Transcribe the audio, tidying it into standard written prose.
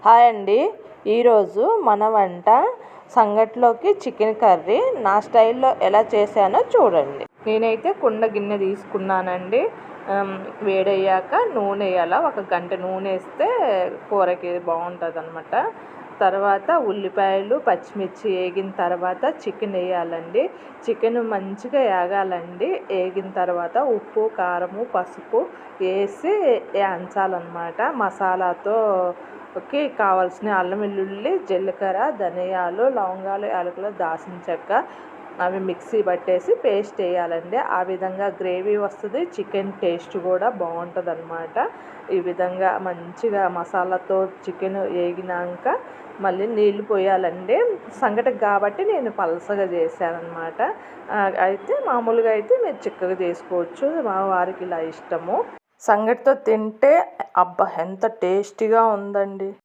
Hi అండి. ఈరోజు మన వంట సంగట్లోకి చికెన్ కర్రీ నా స్టైల్లో ఎలా చేశానో చూడండి. నేనైతే కుండ గిన్నె తీసుకున్నానండి. వేడయ్యాక నూనె వేయాల. 1 గంట నూనె వేస్తే కూరకి బాగుంటుంది అన్నమాట. తర్వాత ఉల్లిపాయలు పచ్చిమిర్చి వేగిన తర్వాత చికెన్ వేయాలండి. చికెన్ మంచిగా వేగాలండి. వేగిన తర్వాత ఉప్పు కారము పసుపు వేసి వేయించాలన్నమాట. మసాలాతో కావాల్సిన అల్లం వెల్లుల్లి జీలకర్ర ధనియాలు లవంగాలు యాలకులు దాల్చిన చెక్క అవి మిక్సీ పట్టేసి పేస్ట్ వేయాలండి. ఆ విధంగా గ్రేవీ వస్తుంది. చికెన్ టేస్ట్ కూడా బాగుంటుంది అన్నమాట. ఈ విధంగా మంచిగా మసాలాతో చికెన్ వేగినాక మళ్ళీ నీళ్ళు పోయాలండి. సంగటికి కాబట్టి నేను పలసగా చేశాను అన్నమాట. అయితే మామూలుగా అయితే మీరు చిక్కగా చేసుకోవచ్చు. మా వారికి ఇలా ఇష్టము. సంగటితో తింటే అబ్బా ఎంత టేస్టీగా ఉందండి.